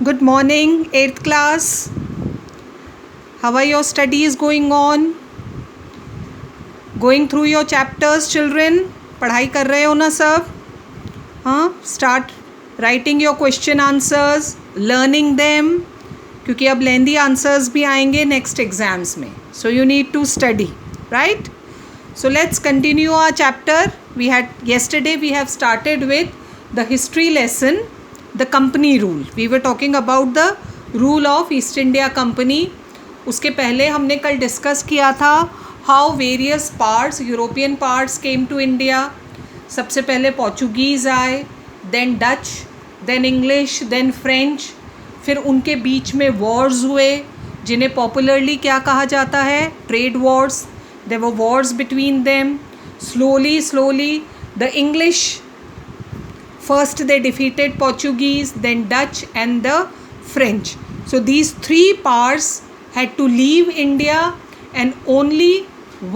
Good morning, 8th class. How are your studies going on? Going through your chapters, children? पढ़ाई कर रहे हो ना सब? हाँ, start writing your question answers, learning them, क्योंकि अब लेंदी आंसर्स भी आएंगे नेक्स्ट एग्जाम्स में. So you need to study, right? So let's continue our chapter. Yesterday we have started with the history lesson, the company rule. We were talking about the rule of East India Company. उसके पहले हमने कल discuss किया था how various parts, European parts came to India. सबसे पहले Portuguese आए, then Dutch, then English, then French. फिर उनके बीच में wars हुए जिन्हें पॉपुलरली क्या कहा जाता है? Trade Wars. There were wars between them. Slowly, the English, first they defeated Portuguese, then Dutch and the French. So these three powers had to leave India and only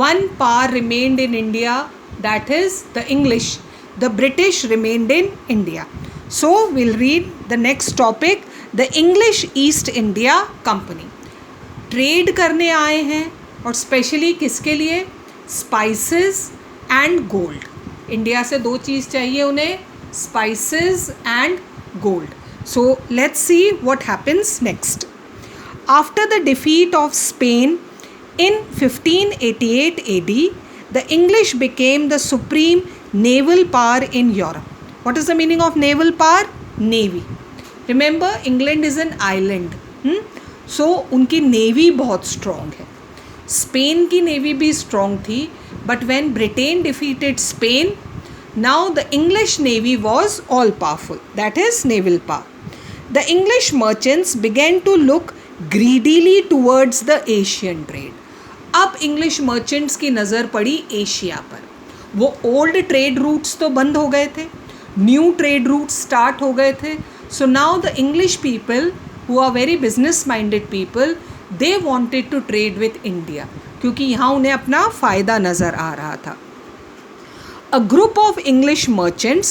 one power remained in India, that is the English. The British remained in India. So we'll read the next topic, the English East India Company. Trade करने आए हैं और specially किसके लिए? Spices and gold. India से दो चीज़ चाहिए उन्हें, spices and gold. So let's see what happens next. After the defeat of Spain in 1588 AD, the English became the supreme naval power in Europe. What is the meaning of naval power? Navy. Remember, England is an island. So उनकी navy बहुत strong है. Spain की navy भी strong थी, but when Britain defeated Spain, now the English navy was all powerful. That is naval power. The English merchants began to look greedily towards the Asian trade. अब English merchants की नज़र पड़ी Asia पर. वो old trade routes तो बंद हो गए थे, न्यू ट्रेड रूट्स स्टार्ट हो गए थे. So now the English people who are very business minded people, they wanted to trade with India, क्योंकि यहाँ उन्हें अपना फ़ायदा नज़र आ रहा था. A group of English merchants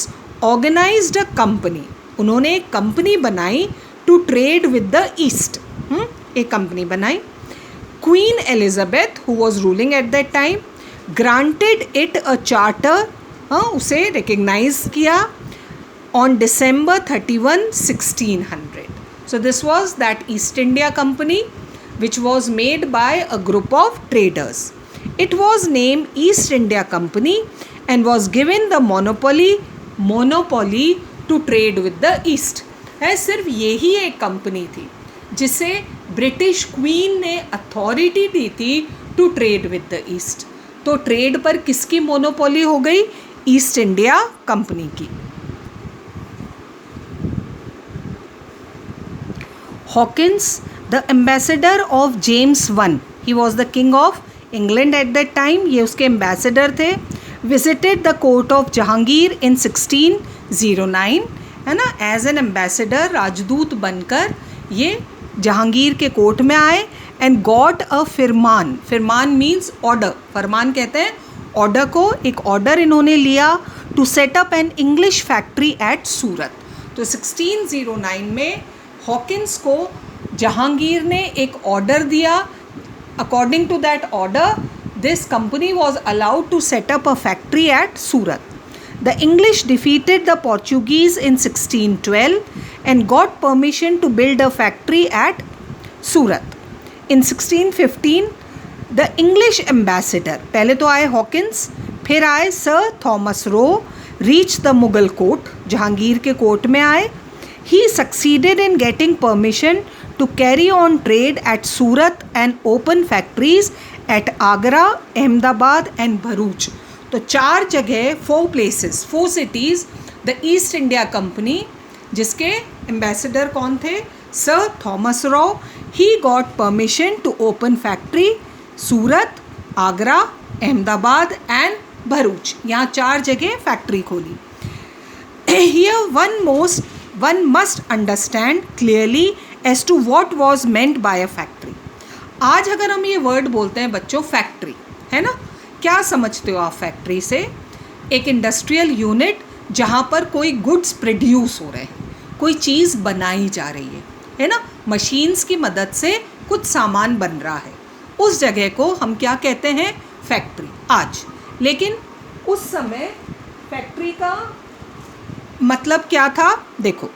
organized a company. उन्होंने एक कंपनी बनाई to trade with the East. एक कंपनी बनाई. Queen Elizabeth, who was ruling at that time, granted it a charter. उसे recognize किया on December 31, 1600. So this was that East India Company which was made by a group of traders. It was named East India Company and was given the monopoly to trade with the East. है सिर्फ यही एक company थी जिसे British queen ने authority दी थी to trade with the east. तो ट्रेड पर किसकी मोनोपोली हो गई? ईस्ट इंडिया कंपनी की. Hawkins, the ambassador of James I, he was the king of England at that time, ये उसके ambassador थे, visited the court of Jahangir in 1609, है ना. as an ambassador, राजदूत बनकर ये जहांगीर के कोर्ट में आए and got a Farman. Farman means order. फरमान कहते हैं ऑर्डर को. एक ऑर्डर इन्होंने लिया to set up an English factory at सूरत. तो 1609 में हॉकिंस को जहांगीर ने एक ऑर्डर दिया. According to that order, this company was allowed to set up a factory at Surat. The English defeated the Portuguese in 1612 and got permission to build a factory at Surat. In 1615 the English ambassador, पहले तो आए Hawkins, फिर आए sir Thomas Roe, reach the Mughal court, Jahangir के court में आए. He succeeded in getting permission to carry on trade at Surat and open factories at Agra, Ahmedabad and Bharuch. तो 4 जगह, 4 places, 4 cities, the East India Company, जिसके ambassador कौन थे? Sir Thomas raw. He got permission to open factory Surat, Agra, Ahmedabad and Bharuch. यहाँ 4 जगह factory खोली. Here one must understand clearly as to what was meant by a factory. आज अगर हम ये वर्ड बोलते हैं बच्चों, फैक्ट्री, है ना, क्या समझते हो आप फैक्ट्री से? एक इंडस्ट्रियल यूनिट जहाँ पर कोई गुड्स प्रोड्यूस हो रहे हैं, कोई चीज़ बनाई जा रही है. है ना, मशीन्स की मदद से कुछ सामान बन रहा है, उस जगह को हम क्या कहते हैं, फैक्ट्री आज। लेकिन उस समय फैक्ट्री का मतलब क्या था, देखो,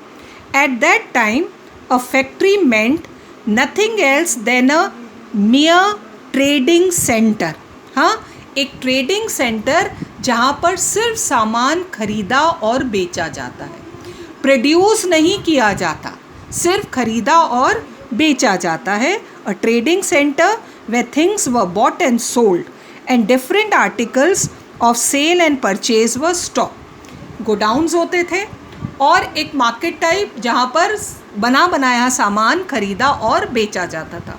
at that time a factory meant nothing else than a mere trading centre. हाँ, एक ट्रेडिंग सेंटर जहाँ पर सिर्फ सामान खरीदा और बेचा जाता है, प्रोड्यूस नहीं किया जाता, सिर्फ खरीदा और बेचा जाता है। अ trading centre where things were bought and sold and different articles of sale and purchase were stocked. Godowns होते थे और एक मार्केट टाइप जहाँ पर बना बनाया सामान खरीदा और बेचा जाता था,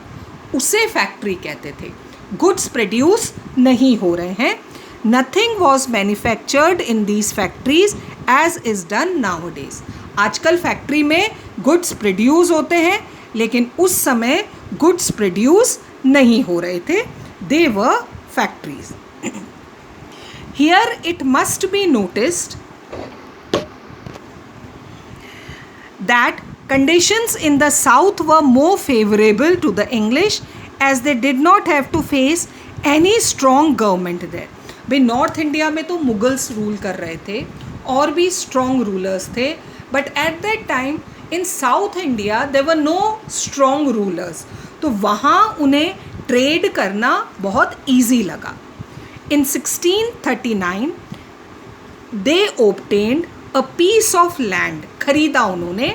उसे फैक्ट्री कहते थे। गुड्स प्रोड्यूस नहीं हो रहे हैं। Nothing was manufactured in these factories as is done nowadays. आजकल फैक्ट्री में गुड्स प्रोड्यूस होते हैं, लेकिन उस समय गुड्स प्रोड्यूस नहीं हो रहे थे, they were factories. Here it must be noticed that conditions in the south were more favorable to the English as they did not have to face any strong government there. भाई North India में तो Mughals rule कर रहे थे और भी strong rulers थे, but at that time in South India there were no strong rulers, तो वहाँ उन्हें ट्रेड करना बहुत ईजी लगा। इन 1639 दे obtained a piece of land, खरीदा उन्होंने,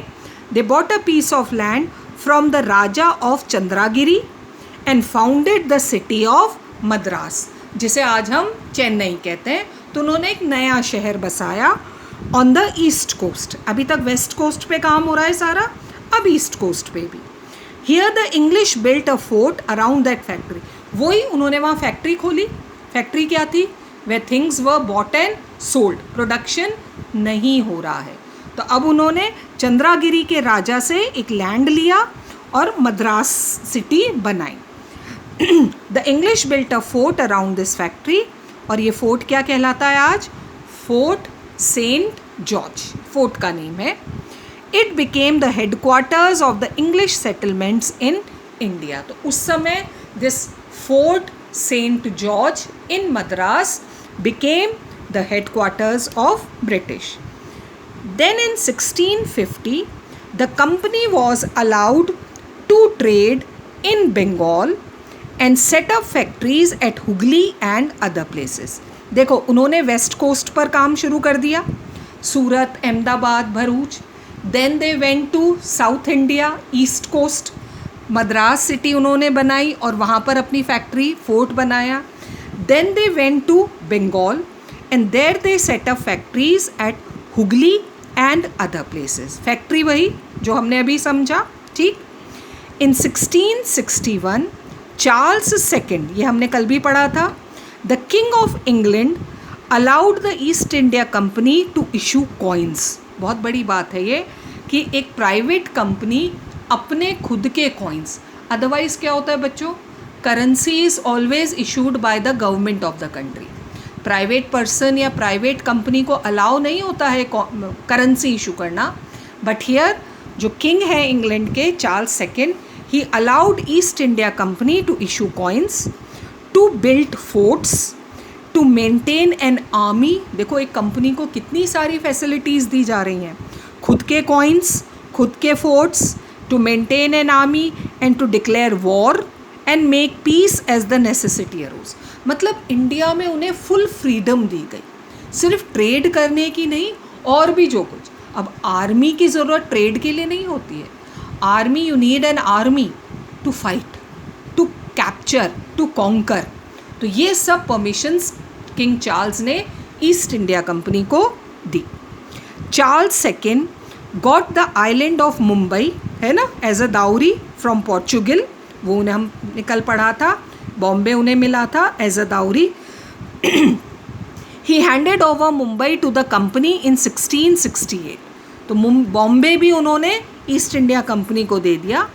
they bought a piece of land from the Raja of Chandragiri and founded the city of Madras, जिसे आज हम चेन्नई कहते हैं। तो उन्होंने एक नया शहर बसाया ऑन द ईस्ट कोस्ट। अभी तक वेस्ट कोस्ट पे काम हो रहा है सारा, अब ईस्ट कोस्ट पे भी। Here the English built a fort around that factory, वही उन्होंने वहाँ फैक्ट्री खोली। फैक्ट्री क्या थी, वे things were bought and sold, production नहीं हो रहा है। तो अब उन्होंने चंद्रागिरी के राजा से एक लैंड लिया और मद्रास सिटी बनाई। The English built a fort around this factory, और ये फोर्ट क्या कहलाता है आज, फोर्ट सेंट जॉर्ज, फोर्ट का नेम है। It became the headquarters of the English settlements in India. तो उस समय this Fort Saint George in Madras became the headquarters of British. Then in 1650 the company was allowed to trade in Bengal and set up factories at Hooghly and other places. देखो उन्होंने west coast पर काम शुरू कर दिया, Surat, Ahmedabad, Bharuch. Then they went to south India, east coast, Madras city उन्होंने बनाई और वहाँ पर अपनी फैक्ट्री फोर्ट बनाया। Then they went to Bengal and there they set up factories at Hooghly and other places. Factory वही जो हमने अभी समझा, ठीक। In 1661 चार्ल्स सेकेंड, ये हमने कल भी पढ़ा था, the king of England allowed the East India Company to issue coins. बहुत बड़ी बात है ये कि एक प्राइवेट कंपनी अपने खुद के कॉइन्स, अदरवाइज क्या होता है बच्चों, currency is always issued by the government of the country. Private person या प्राइवेट कंपनी को अलाउ नहीं होता है करेंसी इशू करना, बट हियर जो किंग है इंग्लैंड के, Charles second, he allowed East India Company to issue coins, to build forts, to maintain an army. देखो एक कंपनी को कितनी सारी फैसिलिटीज़ दी जा रही हैं, खुद के कॉइन्स, खुद के forts, to maintain an army and to declare war and make peace as the necessity arose. मतलब इंडिया में उन्हें फुल फ्रीडम दी गई, सिर्फ ट्रेड करने की नहीं, और भी जो कुछ। अब आर्मी की ज़रूरत ट्रेड के लिए नहीं होती है, army, you need an army to fight, to capture, to conquer. तो ये सब परमिशंस किंग चार्ल्स ने ईस्ट इंडिया कंपनी को दी। Charles second got the island of Mumbai, है ना, as a dowry from Portugal, वो उन्हें हमने कल पढ़ा था, बॉम्बे उन्हें मिला था as a dowry. He handed over Mumbai to the company in 1668, तो बॉम्बे भी उन्होंने ईस्ट इंडिया कंपनी को दे दिया।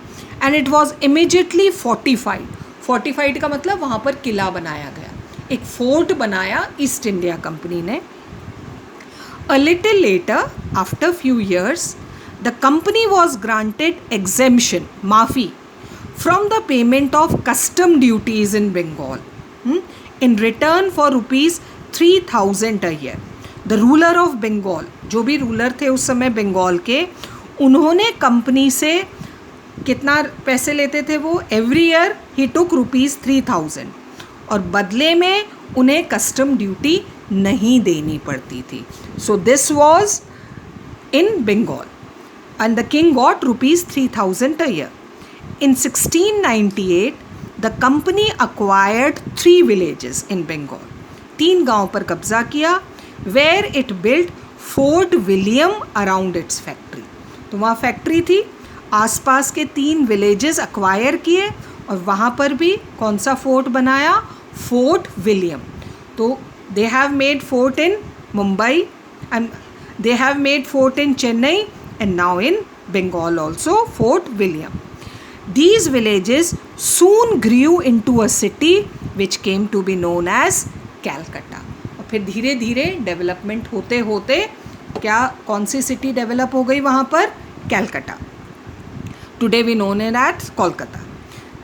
And it was immediately fortified, fortified का मतलब वहाँ पर किला बनाया गया, एक फोर्ट बनाया ईस्ट इंडिया कंपनी ने। A little letter after few years The company was granted exemption, maafi, from the payment of custom duties in Bengal, in return for rupees 3000 a year. The ruler of Bengal, जो भी ruler थे उस समय बंगाल के, उन्होंने company से कितना पैसे लेते थे वो? एवरी ईयर ही टुक रुपीज़ 3000, और बदले में उन्हें कस्टम ड्यूटी नहीं देनी पड़ती थी. So this was in Bengal and the king got rupees 3000 a year. In 1698, the company acquired 3 villages in Bengal. 3 गांव पर कब्जा किया, where it built Fort William around its factory. तो वहाँ फैक्ट्री थी, आसपास के 3 villages acquire किए और वहाँ पर भी कौन सा फोर्ट बनाया? Fort William. तो they have made fort in Mumbai and they have made fort in Chennai and now in Bengal also, Fort William. These villages soon grew into a city which came to be known as Calcutta. और फिर धीरे धीरे development होते होते क्या कौन सी city develop हो गई वहाँ पर? Calcutta. Today we know it as Kolkata.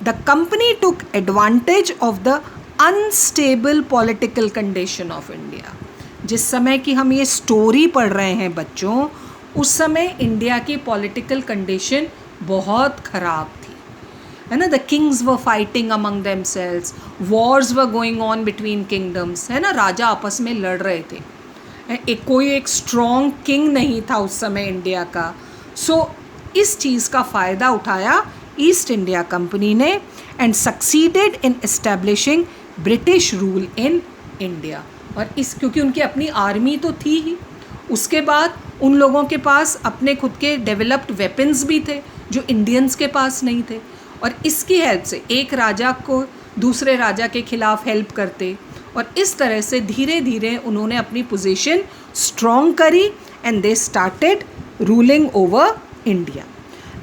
The company took advantage of the unstable political condition of India. जिस समय की हम ये स्टोरी पढ़ रहे हैं बच्चों, उस समय इंडिया की पॉलिटिकल कंडीशन बहुत ख़राब थी, है ना. The Kings were fighting among themselves, Wars were going on between kingdoms, है ना. राजा आपस में लड़ रहे थे, कोई एक स्ट्रॉन्ग किंग नहीं था उस समय इंडिया का. सो इस चीज़ का फ़ायदा उठाया ईस्ट इंडिया कंपनी ने and succeeded in establishing British rule in India. और इस क्योंकि उनकी अपनी आर्मी तो थी ही, उसके बाद उन लोगों के पास अपने खुद के डेवलप्ड वेपन्स भी थे जो इंडियंस के पास नहीं थे, और इसकी हेल्प से एक राजा को दूसरे राजा के खिलाफ हेल्प करते, और इस तरह से धीरे धीरे उन्होंने अपनी पोजीशन स्ट्रॉन्ग करी and they started ruling over India.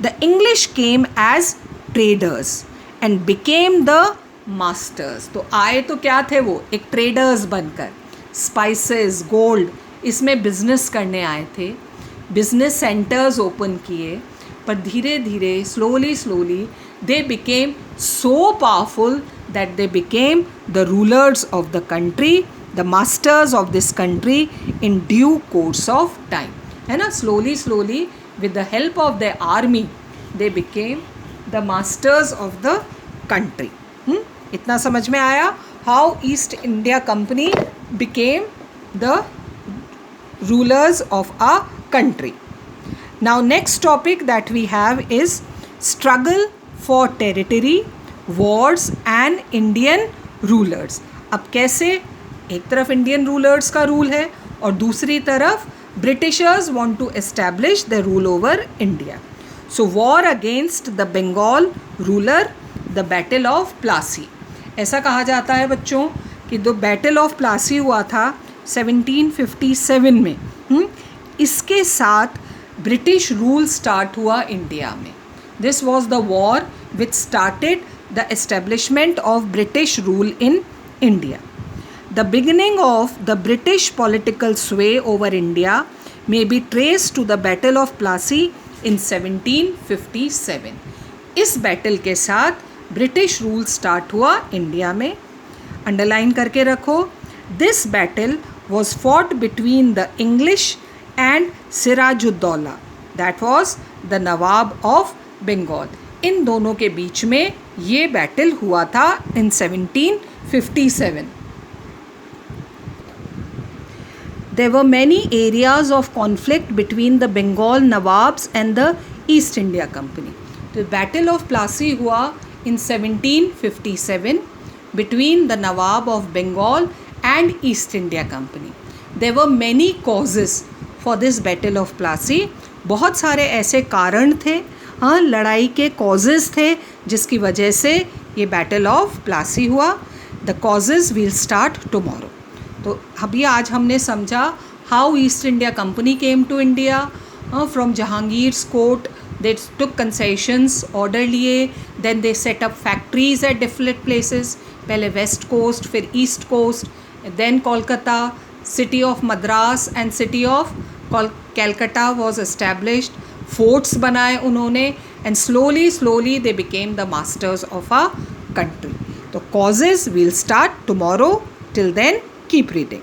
The English came as traders and became the masters. तो आए तो क्या थे वो? एक ट्रेडर्स बनकर, स्पाइसेस, गोल्ड, इसमें बिजनेस करने आए थे. बिजनेस सेंटर्स ओपन किए, पर धीरे धीरे slowly they became so powerful that they became the rulers of the country, the masters of this country in due course of time, है ना. Slowly with the help of the army they became the masters of the country. इतना समझ में आया how east India company became the rulers of our country. Now next topic that we have is struggle for territory, wars and Indian rulers. अब कैसे एक तरफ Indian rulers का rule है और दूसरी तरफ Britishers want to establish the rule over India. So war against the Bengal ruler, the Battle of Plassey. ऐसा कहा जाता है बच्चों कि जो बैटल ऑफ प्लासी हुआ था 1757 में, इसके साथ ब्रिटिश रूल स्टार्ट हुआ इंडिया में. This was the war which started the establishment of British rule in India. The beginning of the British political sway over India may be trace to the battle of Plassey in 1757. इस battle के साथ British rule start हुआ India में. Underline करके रखो, this battle was fought between the English and Sirajuddaulah, that was the Nawab of Bengal. इन दोनों के बीच में ये बैटल हुआ था in 1757. There were many areas of conflict between the Bengal Nawabs and the East India Company. The Battle of Plassey हुआ in 1757 between the Nawab of Bengal and East India Company. There were many causes for this Battle of Plassey. बहुत सारे ऐसे कारण थे, हाँ, लड़ाई के causes थे जिसकी वजह से ये Battle of Plassey हुआ. The causes we'll start tomorrow. तो अभी आज हमने समझा how East India Company came to India. From Jahangir's court they took concessions, order लिए, then they set up factories at different places. पहले West Coast, फिर East Coast, then Kolkata, city of Madras and city of Calcutta was established. Forts बनाए उन्होंने, and slowly slowly they became the masters of a country. तो causes will start tomorrow. Till then keep reading.